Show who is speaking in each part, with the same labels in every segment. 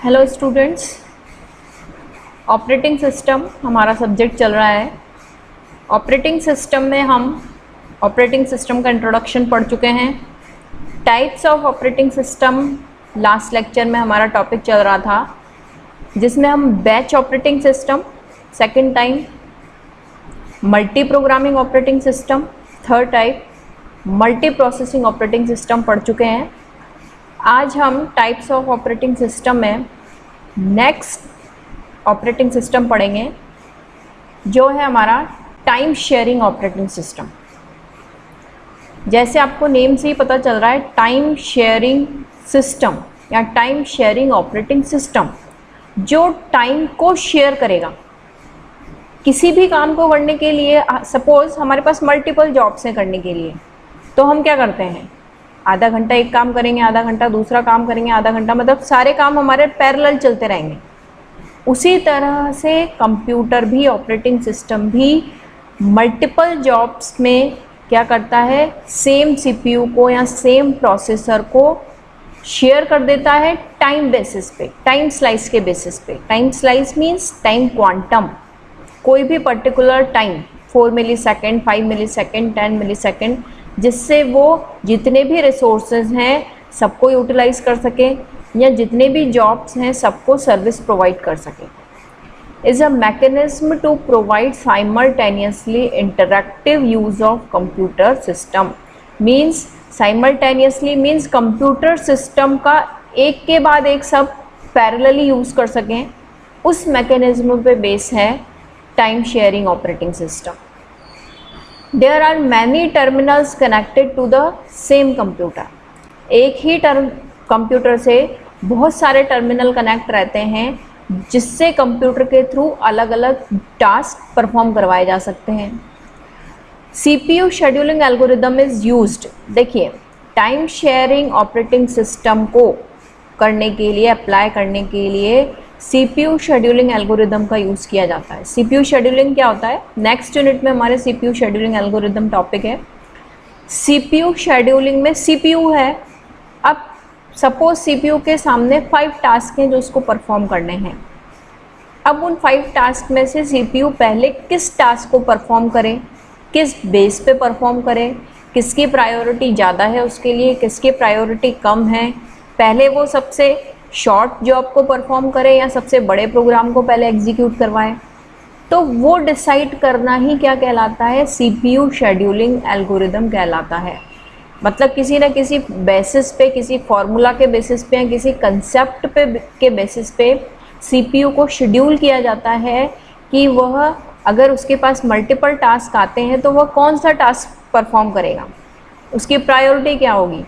Speaker 1: Hello students, operating system हमारा subject चल रहा है। ऑपरेटिंग सिस्टम में हम ऑपरेटिंग सिस्टम का इंट्रोडक्शन पढ़ चुके हैं। Types of operating system last lecture में हमारा टॉपिक चल रहा था, जिसमें हम batch operating system second time, multi programming operating system third type, multi processing operating system पढ़ चुके हैं। आज हम टाइप्स ऑफ ऑपरेटिंग सिस्टम में नेक्स्ट ऑपरेटिंग सिस्टम पढ़ेंगे, जो है हमारा टाइम शेयरिंग ऑपरेटिंग सिस्टम। जैसे आपको नेम से ही पता चल रहा है, टाइम शेयरिंग सिस्टम या टाइम शेयरिंग ऑपरेटिंग सिस्टम, जो टाइम को शेयर करेगा किसी भी काम को करने के लिए। सपोज हमारे पास मल्टीपल जॉब्स हैं करने के लिए, तो हम क्या करते हैं, आधा घंटा एक काम करेंगे, आधा घंटा दूसरा काम करेंगे, आधा घंटा, मतलब सारे काम हमारे पैरेलल चलते रहेंगे। उसी तरह से कंप्यूटर भी, ऑपरेटिंग सिस्टम भी मल्टीपल जॉब्स में क्या करता है, सेम सीपीयू को या सेम प्रोसेसर को शेयर कर देता है टाइम बेसिस पे, टाइम स्लाइस के बेसिस पे। Time slice means time quantum, कोई भी पर्टिकुलर टाइम 4 मिली सेकेंड, 5 मिली सेकेंड, 10 मिली सेकेंड, जिससे वो जितने भी रिसोर्सेज हैं सबको यूटिलाइज कर सके या जितने भी जॉब्स हैं सबको सर्विस प्रोवाइड कर सके। Is a mechanism to provide simultaneously interactive use of computer system. Means simultaneously means computer system का एक के बाद एक सब पैरेलली यूज़ कर सकें, उस मैकेनिज्म पे बेस है time sharing operating system. There are many terminals connected to the same computer. एक ही कंप्यूटर से बहुत सारे टर्मिनल कनेक्ट रहते हैं, जिससे कंप्यूटर के थ्रू अलग अलग टास्क परफॉर्म करवाए जा सकते हैं। CPU scheduling algorithm is used. देखिए, टाइम शेयरिंग ऑपरेटिंग सिस्टम को करने के लिए, अप्लाई करने के लिए CPU शेड्यूलिंग एल्गोरिदम का यूज़ किया जाता है। CPU शेड्यूलिंग क्या होता है, नेक्स्ट यूनिट में हमारे CPU शेड्यूलिंग एल्गोरिदम टॉपिक है। CPU शेड्यूलिंग में CPU है, अब सपोज CPU के सामने 5 टास्क हैं जो उसको परफॉर्म करने हैं। अब उन 5 टास्क में से CPU पहले किस टास्क को परफॉर्म करे, किस बेस पे परफॉर्म करे, किसकी प्रायोरिटी ज़्यादा है उसके लिए, किसकी प्रायोरिटी कम है, पहले वो सबसे शॉर्ट जॉब को परफॉर्म करे या सबसे बड़े प्रोग्राम को पहले एग्जीक्यूट करवाए, तो वो डिसाइड करना ही क्या कहलाता है, CPU शेड्यूलिंग एल्गोरिदम कहलाता है। मतलब किसी न किसी बेसिस पे, किसी फॉर्मूला के बेसिस पे या किसी कंसेप्ट पे के बेसिस पे CPU को शेड्यूल किया जाता है कि वह अगर उसके पास मल्टीपल टास्क आते हैं तो वह कौन सा टास्क परफॉर्म करेगा, उसकी प्रायोरिटी क्या होगी,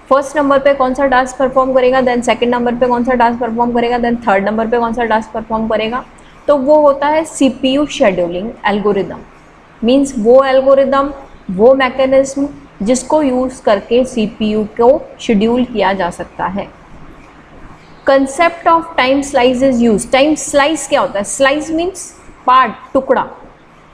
Speaker 1: फर्स्ट नंबर पे कौन सा टास्क परफॉर्म करेगा, देन सेकंड नंबर पे कौन सा टास्क परफॉर्म करेगा, देन थर्ड नंबर पे कौन सा टास्क परफॉर्म करेगा। तो वो होता है CPU शेड्यूलिंग एल्गोरिदम। मींस वो एल्गोरिदम, वो मैकेनिज्म जिसको यूज़ करके CPU को शेड्यूल किया जा सकता है। Concept of time slice is use. Time slice क्या होता है, स्लाइस मीन्स पार्ट, टुकड़ा।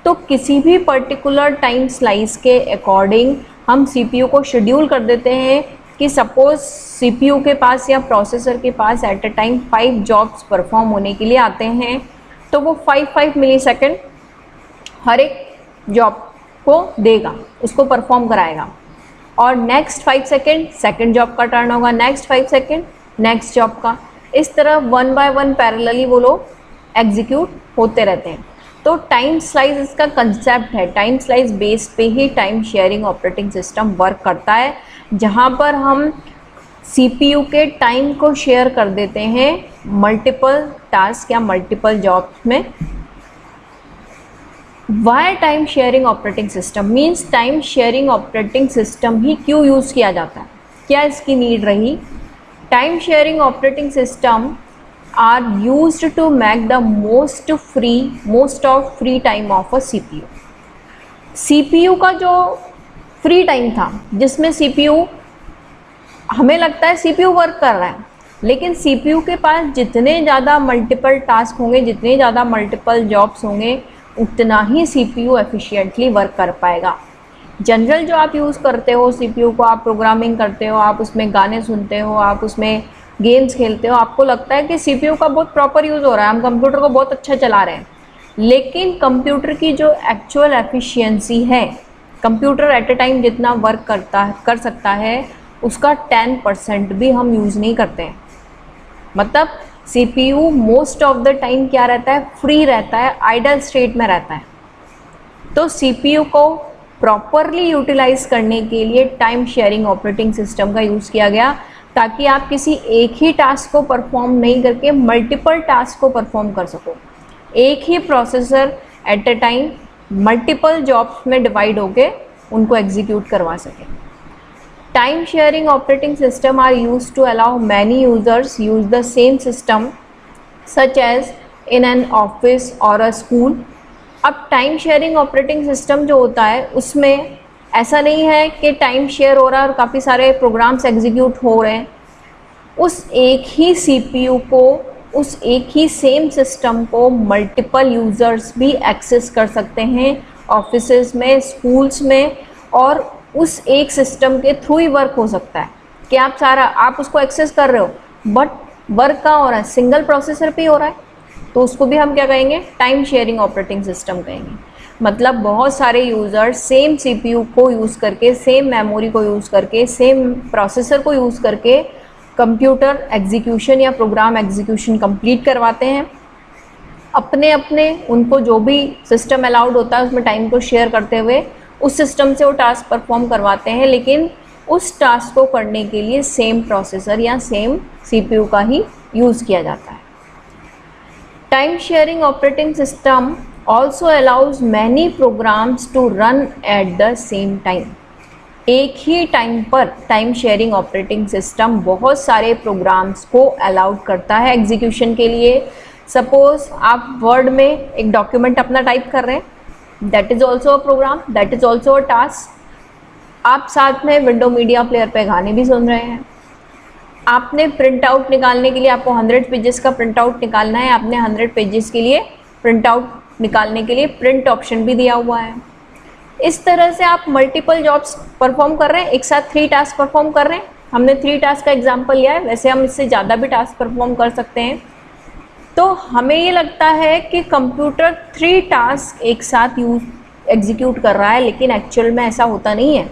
Speaker 1: तो किसी भी पर्टिकुलर टाइम स्लाइस के अकॉर्डिंग हम CPU को शेड्यूल कर देते हैं कि सपोज CPU के पास या प्रोसेसर के पास at a time 5 jobs perform होने के लिए आते हैं, तो वो 5 मिली सेकेंड हर एक जॉब को देगा, उसको परफॉर्म कराएगा, और नेक्स्ट 5 सेकेंड सेकेंड जॉब का टर्न होगा, नेक्स्ट 5 सेकेंड नेक्स्ट जॉब का। इस तरह 1 बाय 1 पैरेलली वो लोग एग्जीक्यूट होते रहते हैं। तो टाइम स्लाइस इसका कंसेप्ट है। टाइम स्लाइस बेस पे ही time sharing operating system work करता है, जहाँ पर हम CPU के टाइम को शेयर कर देते हैं मल्टीपल टास्क या मल्टीपल जॉब्स में। Why time sharing operating system means, time sharing operating system ही क्यों यूज़ किया जाता है, क्या इसकी नीड रही। Time sharing operating system are used to make the most of free time of a CPU। CPU का जो फ्री टाइम था, जिसमें CPU, हमें लगता है CPU वर्क कर रहा है, लेकिन CPU के पास जितने ज़्यादा मल्टीपल टास्क होंगे, जितने ज़्यादा मल्टीपल जॉब्स होंगे, उतना ही CPU एफिशिएंटली वर्क कर पाएगा। जनरल जो आप यूज़ करते हो CPU को, आप प्रोग्रामिंग करते हो, आप उसमें गाने सुनते हो, आप उसमें गेम्स खेलते हो, आपको लगता है कि सीपीयू का बहुत प्रॉपर यूज़ हो रहा है, हम कंप्यूटर को बहुत अच्छा चला रहे हैं, लेकिन कंप्यूटर की जो एक्चुअल एफिशिएंसी है, कंप्यूटर एट ए टाइम जितना वर्क कर सकता है उसका 10% भी हम यूज़ नहीं करते हैं। मतलब CPU most of the time क्या रहता है, फ्री रहता है, आइडल स्टेट में रहता है। तो सीपीयू को प्रॉपरली यूटिलाइज करने के लिए टाइम शेयरिंग ऑपरेटिंग सिस्टम का यूज़ किया गया, ताकि आप किसी एक ही टास्क को परफॉर्म नहीं करके मल्टीपल टास्क को परफॉर्म कर सको। एक ही processor at a time multiple jobs में डिवाइड होके उनको एग्जीक्यूट करवा सके। Time sharing operating system are used to allow many users use the same system such as in an office or a school. अब टाइम शेयरिंग ऑपरेटिंग सिस्टम जो होता है उसमें ऐसा नहीं है कि टाइम शेयर हो रहा है और काफ़ी सारे प्रोग्राम्स एग्जीक्यूट हो रहे हैं। उस एक ही सीपीयू को, उस एक ही सेम सिस्टम को मल्टीपल यूज़र्स भी एक्सेस कर सकते हैं ऑफिसेज में, स्कूल्स में, और उस एक सिस्टम के थ्रू ही वर्क हो सकता है कि आप उसको एक्सेस कर रहे हो, बट वर्क कहाँ हो रहा है, सिंगल प्रोसेसर पे ही हो रहा है, तो उसको भी हम क्या कहेंगे, टाइम शेयरिंग ऑपरेटिंग सिस्टम कहेंगे। मतलब बहुत सारे यूज़र सेम सीपीयू को यूज़ करके, सेम मेमोरी को यूज़ करके, सेम प्रोसेसर को यूज़ करके कंप्यूटर एग्जीक्यूशन या प्रोग्राम एग्जीक्यूशन कंप्लीट करवाते हैं। अपने अपने उनको जो भी सिस्टम अलाउड होता है उसमें टाइम को शेयर करते हुए उस सिस्टम से वो टास्क परफॉर्म करवाते हैं, लेकिन उस टास्क को करने के लिए सेम प्रोसेसर या सेम सीपीयू का ही यूज़ किया जाता है। Time sharing operating system also allows many programs to run at the same time। एक ही टाइम पर टाइम शेयरिंग ऑपरेटिंग सिस्टम बहुत सारे प्रोग्राम्स को अलाउड करता है एग्जीक्यूशन के लिए। सपोज आप वर्ड में एक डॉक्यूमेंट अपना टाइप कर रहे हैं, that is also a program, that is also a task. आप साथ में विंडो मीडिया प्लेयर पे गाने भी सुन रहे हैं। आपने प्रिंट आउट निकालने के लिए, आपको 100 पेजेस का प्रिंट आउट निकालना है, आपने 100 पेजेस के लिए प्रिंट आउट निकालने के लिए प्रिंट ऑप्शन भी दिया हुआ है। इस तरह से आप मल्टीपल जॉब्स परफॉर्म कर रहे हैं, एक साथ 3 टास्क परफॉर्म कर रहे हैं। हमने 3 टास्क का एग्जांपल लिया है, वैसे हम इससे ज़्यादा भी टास्क परफॉर्म कर सकते हैं। तो हमें ये लगता है कि कंप्यूटर 3 टास्क एक साथ एग्जीक्यूट कर रहा है, लेकिन एक्चुअल में ऐसा होता नहीं है।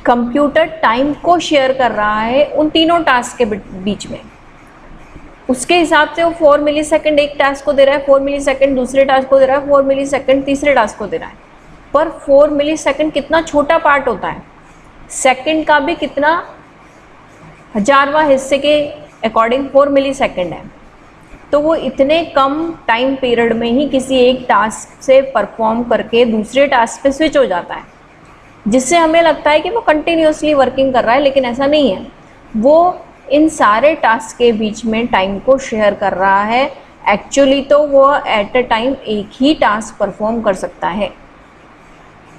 Speaker 1: कंप्यूटर टाइम को शेयर कर रहा है उन तीनों टास्क के बीच में। उसके हिसाब से वो 4 मिलीसेकंड एक टास्क को दे रहा है, 4 मिलीसेकंड दूसरे टास्क को दे रहा है, 4 मिलीसेकंड तीसरे टास्क को दे रहा है। पर 4 मिलीसेकंड कितना छोटा पार्ट होता है, सेकंड का भी कितना 1000वां हिस्से के अकॉर्डिंग 4 मिलीसेकंड है। तो वो इतने कम टाइम पीरियड में ही किसी एक टास्क से परफॉर्म करके दूसरे टास्क पे स्विच हो जाता है, जिससे हमें लगता है कि वो कंटिन्यूसली वर्किंग कर रहा है, लेकिन ऐसा नहीं है। वो इन सारे टास्क के बीच में टाइम को शेयर कर रहा है। एक्चुअली तो वो एट अ टाइम एक ही टास्क परफॉर्म कर सकता है।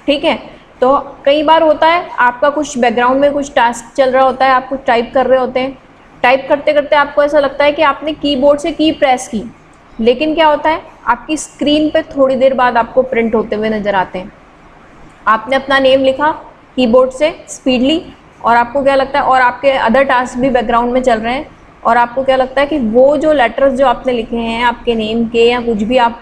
Speaker 1: ठीक है, तो कई बार होता है आपका कुछ बैकग्राउंड में कुछ टास्क चल रहा होता है, आप कुछ टाइप कर रहे होते हैं, टाइप करते करते आपको ऐसा लगता है कि आपने कीबोर्ड से की प्रेस की, लेकिन क्या होता है आपकी स्क्रीन पे थोड़ी देर बाद आपको प्रिंट होते हुए नज़र आते हैं। आपने अपना नेम लिखा कीबोर्ड से स्पीडली, और आपको क्या लगता है, और आपके अदर टास्क भी बैकग्राउंड में चल रहे हैं, और आपको क्या लगता है कि वो जो लेटर्स जो आपने लिखे हैं आपके नेम के, या कुछ भी आप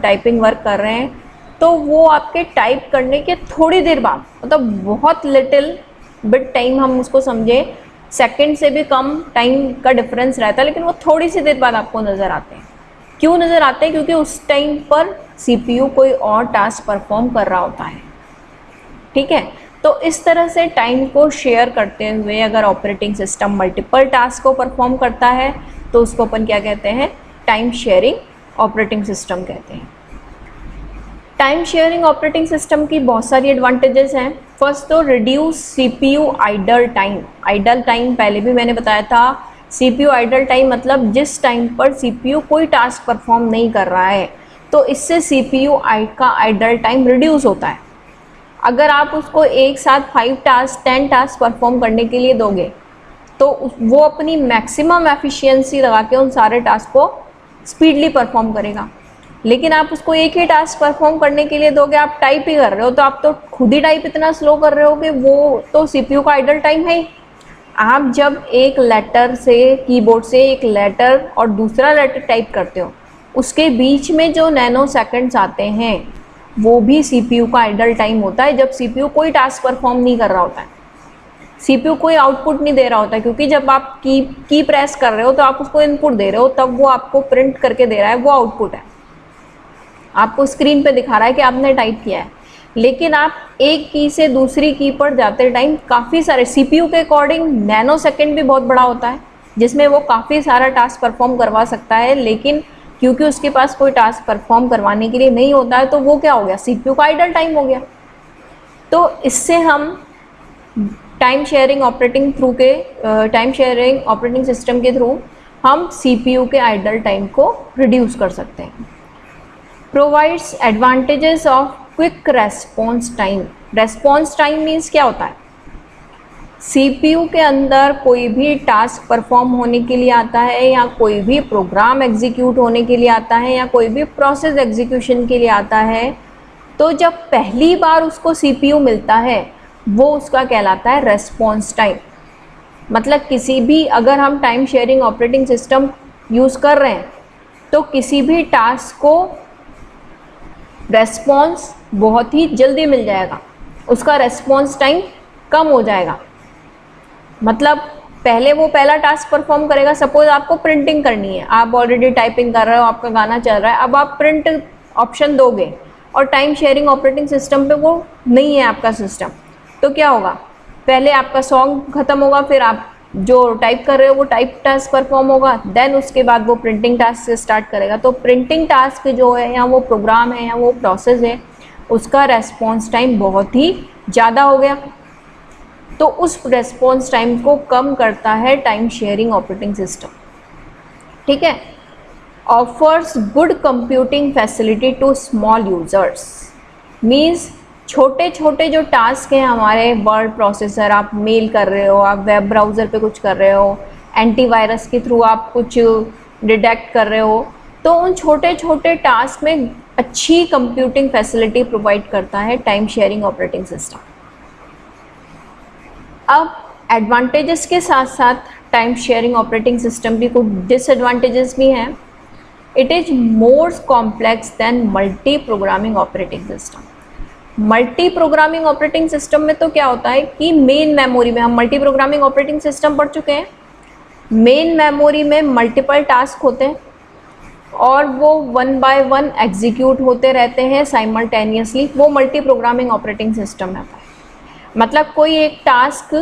Speaker 1: टाइपिंग वर्क कर रहे हैं, तो वो आपके टाइप करने के थोड़ी देर बाद, मतलब बहुत लिटिल बिट टाइम हम उसको समझे, सेकंड से भी कम टाइम का डिफरेंस रहता है, लेकिन वो थोड़ी सी देर बाद आपको नज़र आते हैं। क्यों नज़र आते हैं? क्योंकि उस टाइम पर सीपीयू कोई और टास्क परफॉर्म कर रहा होता है। ठीक है, तो इस तरह से टाइम को शेयर करते हुए अगर ऑपरेटिंग सिस्टम मल्टीपल टास्क को परफॉर्म करता है तो उसको अपन क्या कहते हैं, टाइम शेयरिंग ऑपरेटिंग सिस्टम कहते हैं। टाइम शेयरिंग ऑपरेटिंग सिस्टम की बहुत सारी एडवांटेजेस हैं। फर्स्ट तो reduce CPU idle time. Idle time पहले भी मैंने बताया था, सीपीयू आइडल टाइम मतलब जिस टाइम पर सीपीयू कोई टास्क परफॉर्म नहीं कर रहा है, तो इससे सीपीयू का आइडल टाइम रिड्यूस होता है। अगर आप उसको एक साथ 5 टास्क 10 टास्क परफॉर्म करने के लिए दोगे तो वो अपनी मैक्सिमम एफिशिएंसी लगा के उन सारे टास्क को स्पीडली परफॉर्म करेगा। लेकिन आप उसको एक ही टास्क परफॉर्म करने के लिए दोगे, आप टाइप ही कर रहे हो, तो आप तो खुद ही टाइप इतना स्लो कर रहे हो कि वो तो सीपीयू का आइडल टाइम है ही, आप जब एक लेटर से कीबोर्ड से एक लेटर और दूसरा लेटर टाइप करते हो, उसके बीच में जो नैनो सेकंड्स आते हैं वो भी सीपीयू का आइडल टाइम होता है, जब सीपीयू कोई टास्क परफॉर्म नहीं कर रहा होता है, सीपीयू कोई आउटपुट नहीं दे रहा होता है, क्योंकि जब आप की प्रेस कर रहे हो तो आप उसको इनपुट दे रहे हो, तब वो आपको प्रिंट करके दे रहा है, वो आउटपुट है, आपको स्क्रीन पे दिखा रहा है कि आपने टाइप किया है। लेकिन आप एक की से दूसरी की पर जाते टाइम काफ़ी सारे, सीपीयू के अकॉर्डिंग नैनो सेकेंड भी बहुत बड़ा होता है, जिसमें वो काफ़ी सारा टास्क परफॉर्म करवा सकता है, लेकिन क्योंकि उसके पास कोई टास्क परफॉर्म करवाने के लिए नहीं होता है, तो वो क्या हो गया, सीपीयू का आइडल टाइम हो गया। तो इससे हम टाइम शेयरिंग ऑपरेटिंग थ्रू के टाइम शेयरिंग ऑपरेटिंग सिस्टम के थ्रू हम सीपीयू के आइडल टाइम को रिड्यूस कर सकते हैं। Provides advantages of quick response time. Response time means क्या होता है, सीपीयू के अंदर कोई भी टास्क परफॉर्म होने के लिए आता है, या कोई भी प्रोग्राम एग्जीक्यूट होने के लिए आता है, या कोई भी प्रोसेस एग्जीक्यूशन के लिए आता है, तो जब पहली बार उसको सीपीयू मिलता है वो उसका कहलाता है रेस्पॉन्स टाइम। मतलब किसी भी, अगर हम time sharing operating system use कर रहे हैं तो किसी भी टास्क को रेस्पॉन्स बहुत ही जल्दी मिल जाएगा, उसका रेस्पॉन्स टाइम कम हो जाएगा। मतलब पहले वो पहला टास्क परफॉर्म करेगा, सपोज आपको प्रिंटिंग करनी है, आप ऑलरेडी टाइपिंग कर रहे हो, आपका गाना चल रहा है, अब आप प्रिंट ऑप्शन दोगे और टाइम शेयरिंग ऑपरेटिंग सिस्टम पे वो नहीं है आपका सिस्टम, तो क्या होगा, पहले आपका सॉन्ग ख़त्म होगा, फिर आप जो टाइप कर रहे हो वो टाइप टास्क परफॉर्म होगा, देन उसके बाद वो प्रिंटिंग टास्क से स्टार्ट करेगा। तो प्रिंटिंग टास्क जो है, या वो प्रोग्राम है, या वो प्रोसेस है, उसका रेस्पॉन्स टाइम बहुत ही ज़्यादा हो गया। तो उस रेस्पॉन्स टाइम को कम करता है टाइम शेयरिंग ऑपरेटिंग सिस्टम। ठीक है। Offers good computing facility to small users, means छोटे छोटे जो टास्क हैं हमारे, वर्ड प्रोसेसर, आप मेल कर रहे हो, आप वेब ब्राउज़र पे कुछ कर रहे हो, एंटीवायरस के थ्रू आप कुछ डिटेक्ट कर रहे हो, तो उन छोटे छोटे टास्क में अच्छी कंप्यूटिंग फैसिलिटी प्रोवाइड करता है टाइम शेयरिंग ऑपरेटिंग सिस्टम। अब एडवांटेजेस के साथ साथ टाइम शेयरिंग ऑपरेटिंग सिस्टम की कुछ डिसएडवांटेजेस भी हैं। It is more complex than multi programming operating system. Multi programming operating system में तो क्या होता है कि मेन मेमोरी में, हम मल्टी प्रोग्रामिंग ऑपरेटिंग सिस्टम पढ़ चुके हैं, मेन मेमोरी में मल्टीपल टास्क होते हैं और वो वन बाय वन एग्जीक्यूट होते रहते हैं साइमल्टेनियसली, वो मल्टी प्रोग्रामिंग ऑपरेटिंग सिस्टम है। मतलब कोई एक टास्क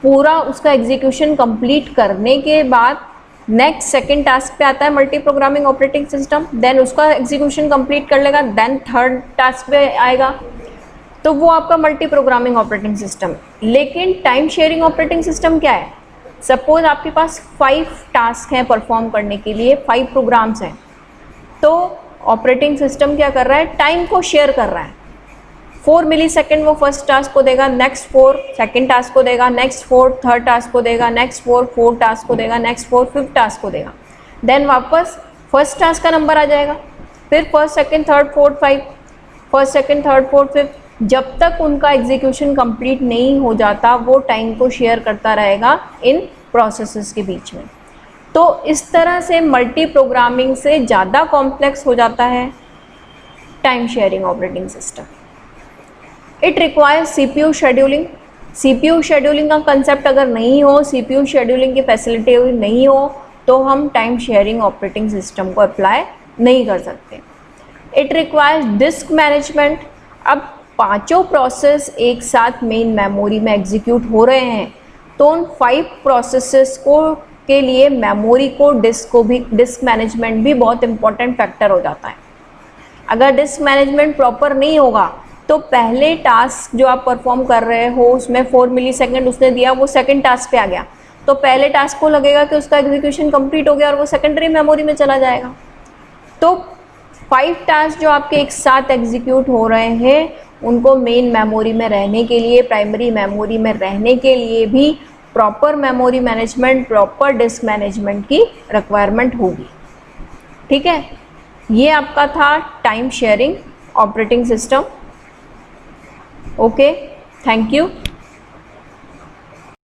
Speaker 1: पूरा उसका एग्जीक्यूशन कंप्लीट करने के बाद नेक्स्ट सेकंड टास्क पे आता है multi programming operating system, then उसका एग्जीक्यूशन कंप्लीट कर लेगा, देन थर्ड टास्क पे आएगा, तो वो आपका मल्टी प्रोग्रामिंग ऑपरेटिंग सिस्टम। लेकिन टाइम शेयरिंग ऑपरेटिंग सिस्टम क्या है, सपोज आपके पास 5 टास्क हैं परफॉर्म करने के लिए, 5 प्रोग्राम्स हैं, तो ऑपरेटिंग सिस्टम क्या कर रहा है, टाइम को शेयर कर रहा है। 4 मिलीसेकंड वो फर्स्ट टास्क को देगा, नेक्स्ट 4 सेकंड टास्क को देगा, नेक्स्ट 4 थर्ड टास्क को देगा, नेक्स्ट 4 फोर्थ टास्क को देगा, नेक्स्ट 4 फिफ्थ टास्क को देगा, देन वापस फर्स्ट टास्क का नंबर आ जाएगा, फिर first second third fourth 5, first second third fourth fifth, जब तक उनका एग्जीक्यूशन कंप्लीट नहीं हो जाता वो टाइम को शेयर करता रहेगा इन प्रोसेसेस के बीच में। तो इस तरह से मल्टी प्रोग्रामिंग से ज़्यादा कॉम्प्लेक्स हो जाता है time sharing operating system. It requires CPU scheduling. CPU scheduling का कंसेप्ट अगर नहीं हो, CPU शेड्यूलिंग की फैसिलिटी नहीं हो, तो हम टाइम शेयरिंग ऑपरेटिंग सिस्टम को अप्लाई नहीं कर सकते। It requires disc management. अब 5 प्रोसेस एक साथ मेन मेमोरी में एग्जीक्यूट हो रहे हैं, तो उन 5 प्रोसेसेस को के लिए मेमोरी को डिस्क मैनेजमेंट भी बहुत इंपॉर्टेंट फैक्टर हो जाता है। अगर डिस्क मैनेजमेंट प्रॉपर नहीं होगा तो पहले टास्क जो आप परफॉर्म कर रहे हो उसमें 4 मिलीसेकंड उसने दिया, वो सेकंड टास्क पे आ गया, तो पहले टास्क को लगेगा कि उसका एग्जीक्यूशन कंप्लीट हो गया और वो सेकेंडरी मेमोरी में चला जाएगा। तो 5 टास्क जो आपके एक साथ एग्जीक्यूट हो रहे हैं उनको मेन मेमोरी में रहने के लिए, प्राइमरी मेमोरी में रहने के लिए भी proper memory management, proper disc management की रिक्वायरमेंट होगी। ठीक है, ये आपका था time sharing operating system. Okay, thank you.